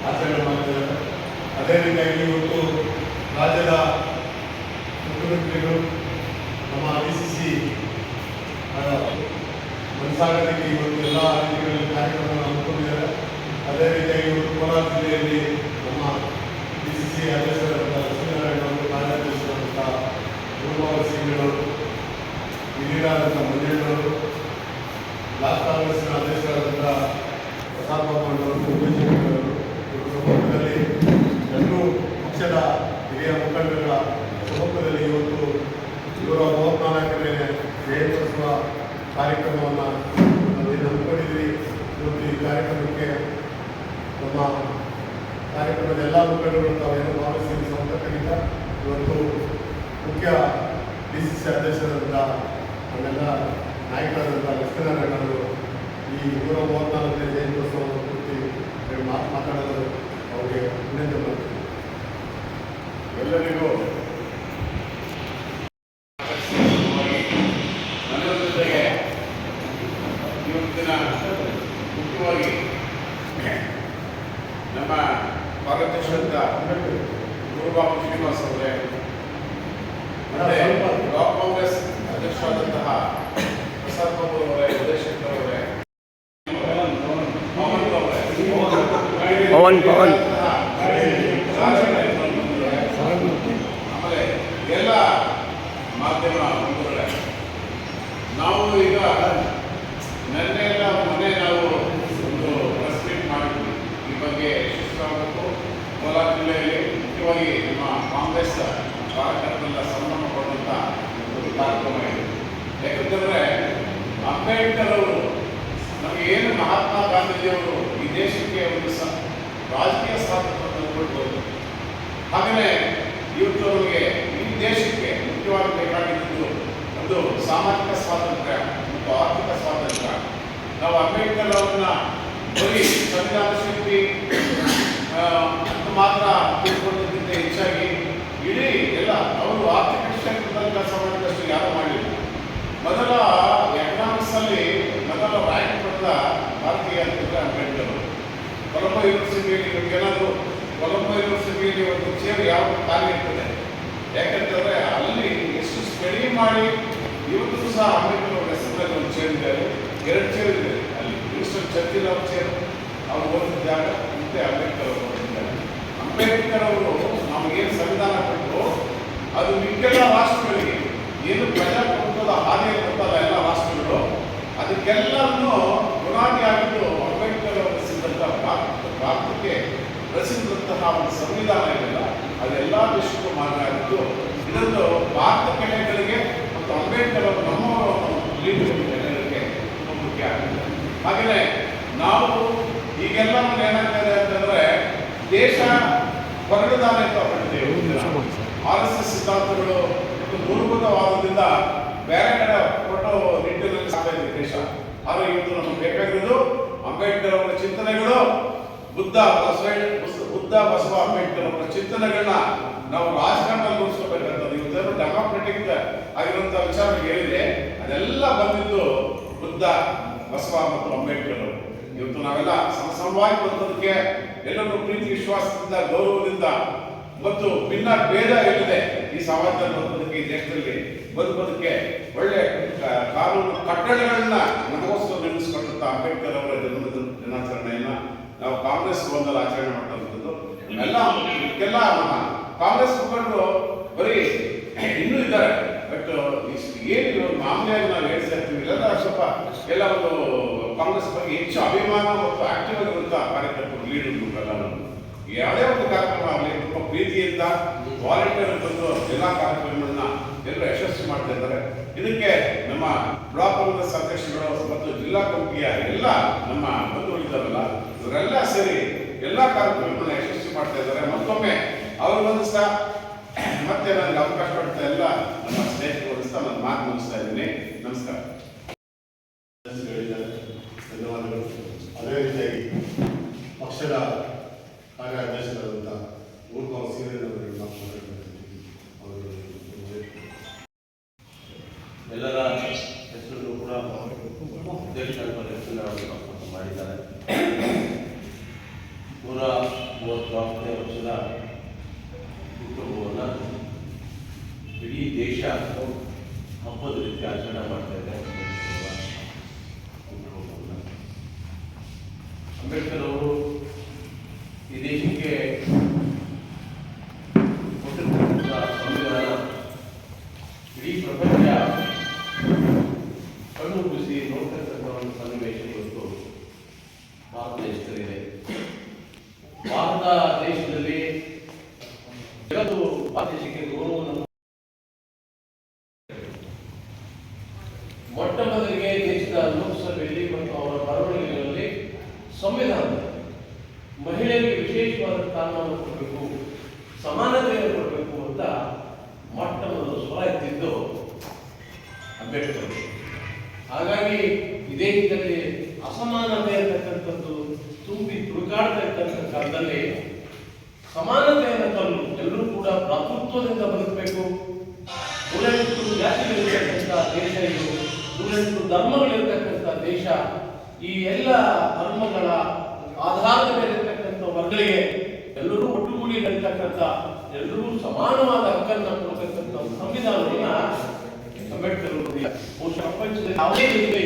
ಆಚರಣೆ ಮಾಡ್ತಿದ್ದಾರೆ. ಅದೇ ರೀತಿಯಾಗಿ ಇವತ್ತು ರಾಜ್ಯದ ಮುಖ್ಯಮಂತ್ರಿಗಳು ನಮ್ಮ DCC ಮನಸಾಗಲಿಕ್ಕೆ ಇವತ್ತು ಎಲ್ಲ ರೀತಿಗಳಲ್ಲಿ ಕಾರ್ಯಕ್ರಮಗಳನ್ನು ಹಮ್ಮಿಕೊಂಡಿದ್ದಾರೆ. ಅದೇ ರೀತಿಯಾಗಿ ಇವತ್ತು ಕೋಲಾರ ಜಿಲ್ಲೆಯಲ್ಲಿ ನಮ್ಮ DCC ಅಧ್ಯಕ್ಷರಾದಂಥ ಲಕ್ಷ್ಮೀನಾರಾಯಣವರು, ಕಾರ್ಯಾಧ್ಯಕ್ಷರಾದಂಥ ಗುರುಭಾವರ್ ಸಿಂಗ್ರವರು, ಹಿರಿಯರಾದಂಥ ಮಂಜಣ್ಣವರು, ಬ್ಲಾಕ್ ಕಾಂಗ್ರೆಸ್ನ ಅಧ್ಯಕ್ಷರಾದಂಥ ಪ್ರಸಾದ್ ಬಾಬಣ್ಣವರು, ಉಮೇಶ್ವರವರು, ಇವರ ಸಮ್ಮುಖದಲ್ಲಿ ಎಲ್ಲರೂ ಪಕ್ಷದ ಹಿರಿಯ ಮುಖಂಡರ ಸಮ್ಮುಖದಲ್ಲಿ ಇವತ್ತು ಇವರ 34ನೇ ಜಯಂತ್ಯೋತ್ಸವ ಕಾರ್ಯಕ್ರಮವನ್ನು ನಾವೇನು ಹಮ್ಮಿಕೊಂಡಿದ್ವಿ. ಇವತ್ತು ಈ ಕಾರ್ಯಕ್ರಮಕ್ಕೆ ನಮ್ಮ ಕಾರ್ಯಕ್ರಮದ ಎಲ್ಲ ಮುಖಂಡರು ತಾವೇನು ಭಾಗವಹಿಸಿ ಸಂಪರ್ಕದಿಂದ ಇವತ್ತು ಮುಖ್ಯ DCC ಅಧ್ಯಕ್ಷರಾದಂಥ ನಮ್ಮೆಲ್ಲ ನಾಯಕರಾದಂಥ ಲಕ್ಷ್ಮೀನಾರಾಯಣವರು ಈ 134ನೇ ಜಯಂತ್ಯೋತ್ಸವವನ್ನು ಕುರಿತು ಮಾತನಾಡಲು ಅವರಿಗೆ ವಿನಂತಿ ಮಾಡ್ತೀನಿ. ಎಲ್ಲರಿಗೂ ನನ್ನ ಜೊತೆಗೆ ಇವತ್ತಿನ ಮುಖ್ಯವಾಗಿ ನಮ್ಮ ಕಾರ್ಯಾಧ್ಯಕ್ಷರಾದ ಗುರುಬಾಬು ಶ್ರೀನಿವಾಸ್ ಅವರೇ ಮತ್ತೆ ಬ್ಲಾಕ್ ಕಾಂಗ್ರೆಸ್ ಅಧ್ಯಕ್ಷರಾದಂತಹ ಪ್ರಸಾದ್ ಬಾಬು ಅವರೇ, ಉದಯಶಂಕರ್ ಅವರೇ, ಪವನ್ ಆಮೇಲೆ ಎಲ್ಲ ಮಾಧ್ಯಮ ಬಂಧುಗಳೇ, ನಾವು ಈಗ ಮೊನ್ನೆ ನಾವು ಒಂದು ಪ್ರೆಸ್ ಮೀಟ್ ಮಾಡಿದ್ವಿ. ಈ ಬಗ್ಗೆ ಯಶಸ್ವಿಯಾಗಬೇಕು. ಕೋಲಾರ ಜಿಲ್ಲೆಯಲ್ಲಿ ಮುಖ್ಯವಾಗಿ ನಮ್ಮ ಕಾಂಗ್ರೆಸ್ ಕಾರ್ಯಕರ್ತರೆಲ್ಲ ಸಂಭ್ರಮ ಪಡುವಂಥ ಒಂದು ಕಾರ್ಯಕ್ರಮ ಇದೆ. ಯಾಕಂತಂದರೆ ಅಂಬೇಡ್ಕರ್ ಅವರು ನಮಗೆ ಏನು ಮಹಾತ್ಮ ಗಾಂಧೀಜಿಯವರು ಈ ದೇಶಕ್ಕೆ ಒಂದು ರಾಜಕೀಯ ಸ್ವಾತಂತ್ರ್ಯವನ್ನು ಕೊಡ್ಬೋದು. ಹಾಗೆಯೇ ಇವತ್ತು ನಮಗೆ ಈ ದೇಶಕ್ಕೆ ಮುಖ್ಯವಾಗಿ ಬೇಕಾಗಿದ್ದು ಒಂದು ಸಾಮಾಜಿಕ ಸ್ವಾತಂತ್ರ್ಯ ಮತ್ತು ಆರ್ಥಿಕ ಸ್ವಾತಂತ್ರ್ಯ. ನಾವು ಅಂಬೇಡ್ಕರ್ ಅವ್ರನ್ನ ಬರೀ ಸಂವಿಧಾನ ಶಿಲ್ಪಿ ಅಂತ ಮಾತ್ರ ತಿಳ್ಕೊಳ್ಳೋದಕ್ಕಿಂತ ಹೆಚ್ಚಾಗಿ ಇಡೀ ಎಲ್ಲ ಅವರು ಆರ್ಥಿಕ ಕ್ಷೇತ್ರದಲ್ಲಿ ಕೆಲಸ ಮಾಡಿದಷ್ಟು ಯಾರು ಮಾಡಲಿಲ್ಲ. ಮೊದಲ ಎಕನಾಮಿಕ್ಸಲ್ಲಿ ಮೊದಲ ರ್ಯಾಂಕ್ ಪಡೆದ ಭಾರತೀಯ ಅಂತಂದರೆ ಅಂಬೇಡ್ಕರ್ ಅವರು. ಕೊಲಂಬೋ ಯೂನಿವರ್ಸಿಟಿಯಲ್ಲಿ ನಿಮಗೇನಾದರೂ ಕೊಲಂಬೋ ಯೂನಿವರ್ಸಿಟಿಯಲ್ಲಿ ಒಂದು ಚೇರ್ ಯಾವ ಖಾಲಿ ಇರ್ತದೆ. ಯಾಕಂತಂದರೆ ಅಲ್ಲಿ ಎಷ್ಟು ಸ್ಟಡಿ ಮಾಡಿ ಇವತ್ತು ಸಹ ಅಂಬೇಡ್ಕರ್ ಅವರ ಹೆಸರಲ್ಲಿ ಒಂದು ಚೇರ್ ಇದೆ, 2 ಚೇರ್ ಇದೆ ಅಲ್ಲಿ. ಮಿನಿಸ್ಟರ್ ಚರ್ಚಿಲ್ ಅವ್ರ ಚೇರ್ ಅವ್ರು ಓದಿದಾಗ ಮತ್ತೆ ಅಂಬೇಡ್ಕರ್ ಅವರು ಓದಿದ್ದಾರೆ. ಅಂಬೇಡ್ಕರ್ ಅವರು ನಮಗೇನು ಸಂವಿಧಾನ ಕೊಟ್ಟರು ಅದು ಮಿಕ್ಕೆಲ್ಲ ರಾಷ್ಟ್ರಗಳಿಗೆ ಏನು ಪ್ರಜಾಪ್ರಭುತ್ವದ ಹಾದಿಯಲ್ಲಿ ಕೊಟ್ಟಲ್ಲ ಎಲ್ಲ ರಾಷ್ಟ್ರಗಳು, ಅದಕ್ಕೆಲ್ಲವನ್ನು ಬುನಾದಿ ಆಗಿದ್ದು ಅಂಬೇಡ್ಕರ್ ಅವರು ರಚಿಸಿದಂಥ ಭಾರತಕ್ಕೆ ರಚಿಸಿದಂತಹ ಒಂದು ಸಂವಿಧಾನ ಇದೆಯಲ್ಲ, ಅದೆಲ್ಲ ದೇಶಕ್ಕೂ ಮಾರ್ಗ ಆಗಿದ್ದು. ಇದೊಂದು ಭಾರತ ಕೆಳೆಗಳಿಗೆ ಮತ್ತು ಅಂಬೇಡ್ಕರ್ ಅವರು ನಮ್ಮವರು ಲೀಡರ್ ಕೆಳೆಗಳಿಗೆ ತುಂಬ ಮುಖ್ಯ ಆಗಿದೆ. ಹಾಗೆಯೇ ನಾವು ಈಗೆಲ್ಲ ಏನಾಗ್ತದೆ ಅಂತಂದರೆ ದೇಶ ಹೊರಗದಾನೆ ಅಂತ ಹೊರಟಿದ್ದೇವೆ. RSS ಸಿದ್ಧಾಂತಗಳು ಮತ್ತು ಮೂಲಭೂತವಾದದಿಂದ ಬೇರೆ ಕಡೆ ಹೊರಟೋ ನಿಟ್ಟಿನಲ್ಲಿ ಸಾಗ್ತಾ ಇದೆ ದೇಶ. ಆದರೆ ಇವತ್ತು ನಮಗೆ ಬೇಕಾಗಿರೋದು ಅಂಬೇಡ್ಕರ್ ಅವರ ಚಿಂತನೆಗಳು, ಬುದ್ಧ ಬಸವ ಅಂಬೇಡ್ಕರ್ ಅವರ ಚಿಂತನೆಗಳನ್ನ ನಾವು ರಾಜಕಾರಣದಲ್ಲಿ ರೂಪಿಸ್ಕೋಬೇಕಂತದ್ದು. ಇವತ್ತು ಡೆಮಾಕ್ರೆಟಿಕ್ ಆಗಿರುವಂತಹ ವಿಚಾರ ಹೇಳಿದೆ, ಅದೆಲ್ಲ ಬಂದಿದ್ದು ಬುದ್ಧ, ಬಸವ ಮತ್ತು ಅಂಬೇಡ್ಕರ್ ಅವರು. ಇವತ್ತು ನಾವೆಲ್ಲ ಸಮವಾಗಿ ಬದುಕೋದಕ್ಕೆ ಎಲ್ಲರೂ ಪ್ರೀತಿ ವಿಶ್ವಾಸದಿಂದ, ಗೌರವದಿಂದ ಮತ್ತು ಭಿನ್ನ ಭೇದ ಇಲ್ಲದೆ ಈ ಸಮಾಜದಲ್ಲಿ ಬದುಕೋದಕ್ಕೆ, ಈ ದೇಶದಲ್ಲಿ ಬದುಕೋದಕ್ಕೆ ಒಳ್ಳೆ ಕಾನೂನು ಕಟ್ಟಳೆಗಳನ್ನ ನಮಗೋಸ್ಕರ ನಿರ್ಮಿಸಿಕೊಂಡಂತ ಅಂಬೇಡ್ಕರ್ ಅವರ ದಿನಾಚರಣೆಯನ್ನ ನಾವು ಕಾಂಗ್ರೆಸ್ ಭವನದಲ್ಲಿ ಆಚರಣೆ ಮಾಡ್ತಕ್ಕಂಥದ್ದು. ಎಲ್ಲ ಕಾಂಗ್ರೆಸ್ ಮುಖಂಡರು ಬರೀ ಇನ್ನೂ ಇದ್ದಾರೆ. ಬಟ್ ಏನು ಮಾಮೂಲಿಯಾಗಿ ನಾವು ಹೇಳ್ತಾ ಇರ್ತೀವಿ, ಇಲ್ಲ ಸ್ವಲ್ಪ ಎಲ್ಲ ಒಂದು ಕಾಂಗ್ರೆಸ್ ಬಗ್ಗೆ ಹೆಚ್ಚು ಅಭಿಮಾನ ಮತ್ತು ಆಕ್ಟಿವ್ ಆಗಿರುವಂತಹ ಕಾರ್ಯಕರ್ತರು, ಲೀಡರ್ಗಳು ಎಲ್ಲ ಯಾವುದೇ ಒಂದು ಕಾರ್ಯಕ್ರಮ ಆಗಲಿ ತುಂಬ ಪ್ರೀತಿಯಿಂದ ವಾಲಂಟಿಯರ್ ಬಂದು ಎಲ್ಲ ಕಾರ್ಯಕ್ರಮಗಳನ್ನ ಎಲ್ಲರೂ ಯಶಸ್ವಿ ಮಾಡ್ತಾ ಇದ್ದಾರೆ. ಇದಕ್ಕೆ ನಮ್ಮ ಬ್ಲಾಕ್ ಕಾಂಗ್ರೆಸ್ ಅಧ್ಯಕ್ಷರುಗಳು ಮತ್ತು ಜಿಲ್ಲಾ ಕಮಿಟಿಯ ಎಲ್ಲ ನಮ್ಮ ಬಂಧುಗಳಿದ್ದಾರಲ್ಲ, ಇವರೆಲ್ಲ ಸೇರಿ ಎಲ್ಲ ಕಾರ್ಯಕ್ರಮಗಳನ್ನ ಯಶಸ್ವಿ ಮಾಡ್ತಾ ಇದ್ದಾರೆ. ಮತ್ತೊಮ್ಮೆ ಅವರು ಹೊಂದಿಸ್ತಾ ಮತ್ತೆ ನನಗೆ ಅವಕಾಶ ಕೊಡ್ತಾ ಎಲ್ಲ ನಮ್ಮ ಸ್ನೇಹಿತರು ಹೊಂದಿಸ್ತಾ ನನ್ನ ಮಾತು ಮುಗಿಸ್ತಾ ಇದ್ದೀನಿ. ನಮಸ್ಕಾರ. ಧನ್ಯವಾದಗಳು. ಅದೇ ರೀತಿಯಾಗಿ ಪಕ್ಷದ ಕಾರ್ಯಾಧ್ಯಕ್ಷರಾದಂಥ ಗುರುಭಾವರ್ ಸಿಂಗ್ರವರಿಗೆ ಅವರು ಎಲ್ಲರ ಹೆಸರು ಕೂಡ ಅಧ್ಯಕ್ಷ ಮಾಡಿದ್ದಾರೆ. 134ನೇ ವರ್ಷದ ಹುಟ್ಟುಹಬ್ಬವನ್ನು ಇಡೀ ದೇಶ ಹಬ್ಬದ ರೀತಿ ಆಚರಣೆ ಮಾಡ್ತಾ ಇದೆ. ಅಂಬೇಡ್ಕರ್ ಅವರು ಈ ದೇಶಕ್ಕೆ ಕೊಟ್ಟಿರ್ತಕ್ಕಂಥ ಸಂವಿಧಾನ ಇಡೀ ಪ್ರಪಂಚ ಕಣ್ಣು ಬಿಸಿ ನೋಡ್ತಕ್ಕಂಥ ಒಂದು ಸನ್ನಿವೇಶ ಇವತ್ತು ಭಾರತ ದೇಶದಲ್ಲಿದೆ. ಭಾರತ ದೇಶದಲ್ಲಿ ಜಗತ್ತು ಭಾರತ ದೇಶಕ್ಕೆ ಗೌರವವನ್ನು ಮೊಟ್ಟ ಮೊದಲಿಗೆ ದೇಶದ ಲೋಕಸಭೆಯಲ್ಲಿ ಮತ್ತು ಅವರ ಬರವಣಿಗೆಗಳಲ್ಲಿ ಸಂವಿಧಾನ ಮಹಿಳೆಯರಿಗೆ ವಿಶೇಷವಾದ ಸ್ಥಾನವನ್ನು ಕೊಡಬೇಕು, ಸಮಾನತೆಯನ್ನು ಕೊಡಬೇಕು ಅಂತ ಮೊಟ್ಟ ಮೊದಲು ಸ್ವರ ಎತ್ತಿದ್ದು ಅಂಬೇಡ್ಕರ್. ಹಾಗಾಗಿ ಈ ದೇಶದಲ್ಲಿ ಅಸಮಾನತೆ ಅಂತಕ್ಕಂಥದ್ದು ತುಂಬಿ ತುಳುಕಾಡ್ತಾ ಇರ್ತಕ್ಕಂಥ ಕಾಲದಲ್ಲಿ ಸಮಾನತೆಯನ್ನು ತರಲು ಎಲ್ಲರೂ ಕೂಡ ಭ್ರಾತೃತ್ವದಿಂದ ಬದುಕಬೇಕು. 108 ಜಾತಿಗಳಿರ್ತಕ್ಕಂಥ ದೇಶ ಇದು, 108 ಧರ್ಮಗಳಿರ್ತಕ್ಕಂಥ ದೇಶ. ಈ ಎಲ್ಲ ಧರ್ಮಗಳ ಆಧಾರದ ಮೇಲೆ ಇರ್ತಕ್ಕಂಥ ವರ್ಗಗಳಿಗೆ ಎಲ್ಲರೂ ಒಟ್ಟುಗೂಡಿ ನಡೀತಕ್ಕಂಥ ಎಲ್ಲರೂ ಸಮಾನವಾದ ಹಕ್ಕನ್ನು ಕೊಡ್ತಕ್ಕಂಥ ಸಂವಿಧಾನವನ್ನ ಅಂಬೇಡ್ಕರ್ ಬಹುಶಃ ಪ್ರಪಂಚದಲ್ಲಿ ಯಾವುದೇ ಇದೆ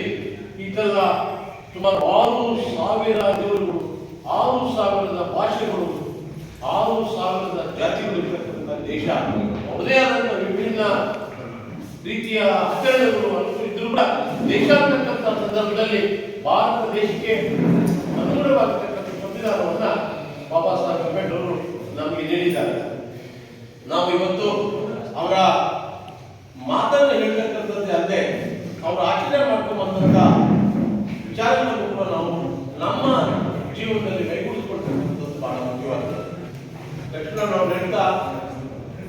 ಈ ಥರದ ಸುಮಾರು 6,000 ದೇವರುಗಳು, 6,000 ಭಾಷೆಗಳು, 6,000 ಜಾತಿಗಳು ಇರ್ತಕ್ಕಂಥ ದೇಶ. ಅವರದೇ ಆದಂಥ ವಿಭಿನ್ನ ರೀತಿಯ ಆಚರಣೆಗಳು ಇದ್ರೂ ಕೂಡ ದೇಶ ಅಂತಕ್ಕಂಥ ಸಂದರ್ಭದಲ್ಲಿ ಭಾರತ ದೇಶಕ್ಕೆ ಅನುಗುಣವಾಗಿರ್ತಕ್ಕಂಥ ಸಂವಿಧಾನವನ್ನ ಬಾಬಾ ಸಾಹೇಬ್ ಅಂಬೇಡ್ಕರ್ ಅವರು ನಮಗೆ ನೀಡಿದ್ದಾರೆ. ನಾವು ಇವತ್ತು ಅವರ ಮಾತನ್ನು ಹೇಳ್ತಕ್ಕಂಥದ್ದೇ ಅಲ್ಲದೆ ಅವರು ಆಚರಣೆ ಮಾಡ್ಕೊಂಡು ಬಂದಂತ ವಿಚಾರಗಳನ್ನು ಕೂಡ ನಾವು ನಮ್ಮ ಜೀವನದಲ್ಲಿ ಕೈಗೂಡಿಸ್ಕೊಳ್ತಕ್ಕಂಥದ್ದು ಬಹಳ ಮುಖ್ಯವಾಗಿದೆ. ತಕ್ಷಣ ನಾವು ಹೇಳ್ತಾ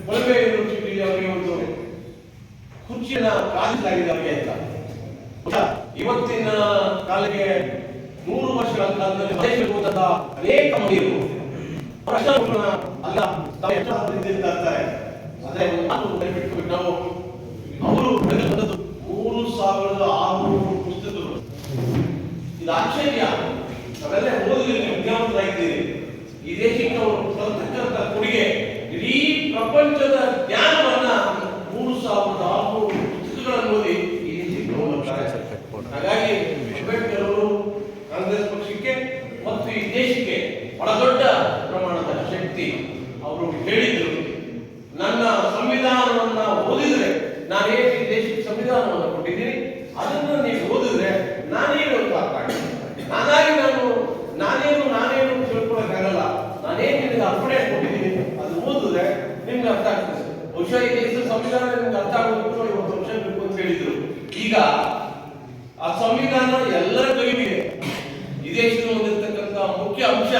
ಕೊಳವೆ ಯೂನಿವರ್ಸಿಟಿಯಲ್ಲಿ ಅವರಿಗೆ ಒಂದು ಕುರ್ಚಿಯನ್ನ ಕಾಲಿಸಲಾಗಿದೆ ಅವರಿಗೆ ಅಂತ. ಇವತ್ತಿನ ಕಾಲಕ್ಕೆ 100 ವರ್ಷಗಳ ಕಾಲದಲ್ಲಿ ದೇಶದ ಅನೇಕ ಮಹಿಳೆಯರು ಅಲ್ಲ ಇರ್ತಾರೆ. ಅದೇ ನಾವು ಅವರು 3,600 ಪುಸ್ತಕಗಳು. ಇದು ಆಶ್ಚರ್ಯ. ನಾವೆಲ್ಲ ಓದಿದ್ರೆ ವಿದ್ಯಾವಂತರಾಗಿದ್ದೀರಿ. ಈ ದೇಶಕ್ಕೆ ಅವರು ಕೊಡ್ತಕ್ಕಂಥ ಕೊಡುಗೆ ಇಡೀ ಪ್ರಪಂಚದ ಜ್ಞಾನವನ್ನ 3,600 ಪುಸ್ತಕಗಳನ್ನು ಓದಿ ಈ ದೇಶಕ್ಕೆ ಹೋಗುತ್ತಾರೆ. ಹಾಗಾಗಿ ಅಂಬೇಡ್ಕರ್ ಅವರು ಕಾಂಗ್ರೆಸ್ ಪಕ್ಷಕ್ಕೆ ಮತ್ತು ಈ ದೇಶಕ್ಕೆ ಬಹಳ ದೊಡ್ಡ ಪ್ರಮಾಣದ ಶಕ್ತಿ. ಅವರು ಹೇಳಿದ್ರು, ನನ್ನ ಸಂವಿಧಾನವನ್ನ ಓದಿದ್ರೆ, ನಾನೇನು ಈ ದೇಶಕ್ಕೆ ಸಂವಿಧಾನವನ್ನು ಕೊಟ್ಟಿದ್ದೀನಿ, ಅದನ್ನು ನೀವು ಓದಿದ್ರೆ ನಾನೇನು ನಾನೇನು ತಿಳ್ಕೊಳಕ್ಕಾಗಲ್ಲ. ನಾನೇನು ನಿಮಗೆ ಅರ್ಪಣೆ ಕೊಟ್ಟಿದ್ದೀನಿ ಅದು ಓದಿದ್ರೆ ನಿಮ್ಗೆ ಅರ್ಥ ಆಗ್ತದೆ. ಬಹುಶಃ ಈ ದೇಶದ ಸಂವಿಧಾನ ನಿಮ್ಗೆ ಅರ್ಥ ಆಗೋದು 50 ವರ್ಷ ಬೇಕು ಅಂತ ಹೇಳಿದ್ರು. ಈಗ ಆ ಸಂವಿಧಾನ ಎಲ್ಲರ ಕೈಲಿದೆ. ಈ ದೇಶದಲ್ಲಿ ಹೊಂದಿರತಕ್ಕಂಥ ಮುಖ್ಯ ಅಂಶ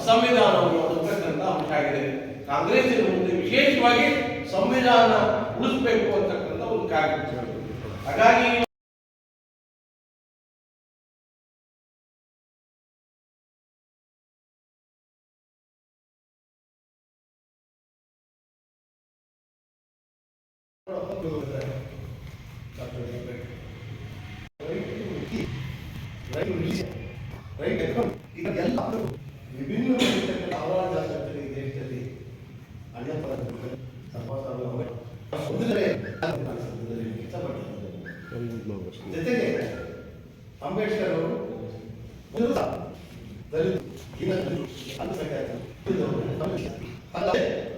ಸಂವಿಧಾನವನ್ನು ಹೊಂದಿರತಕ್ಕಂಥ ಅಂಶ ಆಗಿದೆ. ಕಾಂಗ್ರೆಸ್ಸಿನ ಮುಂದೆ ವಿಶೇಷವಾಗಿ ಸಂವಿಧಾನ ಉಳಿಸಬೇಕು ಅಂತಕ್ಕಂಥ ಒಂದು ಕಾರ್ಯ. ಹಾಗಾಗಿ ವಿಭಿನ್ನ ಈ ದೇಶದಲ್ಲಿ ಜೊತೆಗೆ ಅಂಬೇಡ್ಕರ್ ಅವರು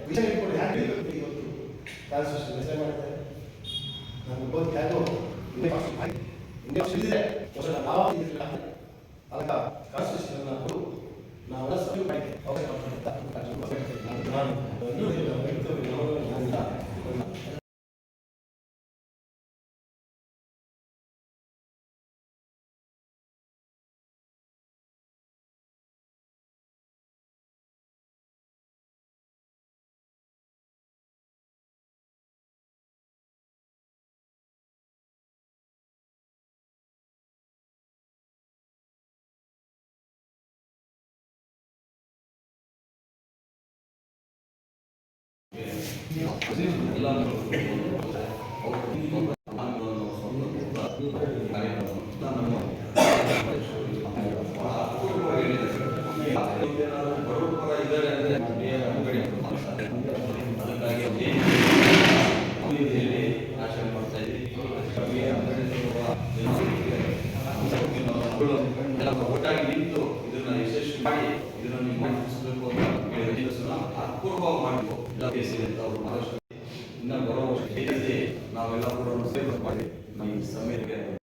ವಿಷಯ ಇಟ್ಕೊಂಡು ಯಾಕೆ ಇವತ್ತು ಕಾನ್ಸ್ಟಿಟ್ಯೂಷನ್ ರಚನೆ ಮಾಡ್ತಾರೆ. ನಮ್ಗೆ ಗೊತ್ತು ಯಾಕೋ ಅಲ್ಲ ಕಾನ್ಸ್ಟಿಟ್ಯೂಷನ್ ನಾವೆಲ್ಲ ಸಭೆ ಮಾಡಿ ಎಲ್ಲ ಎಲ್ಲ ಒಟ್ಟಾಗಿ ನಿಂತು ಇದನ್ನ ಯಶಸ್ವಿ ಮಾಡಿ ಇದನ್ನ ನೀವು ಮುಗಿಸಬೇಕು ಅಂತ ಹೇಳಿದ ಕೆಲಸನ ಅಪೂರ್ವವಾಗಿ ಮಾಡಬೇಕು ಎಲ್ಲ ಕೇಸಿದೆ ಅಂತ ಅವರು ಮಹಾರಾಷ್ಟ್ರ ಇನ್ನ ಬರೋ ನಾವೆಲ್ಲ ಕೂಡ ಸೇವೆ ಮಾಡಿ ಈ ಸಮಯಕ್ಕೆ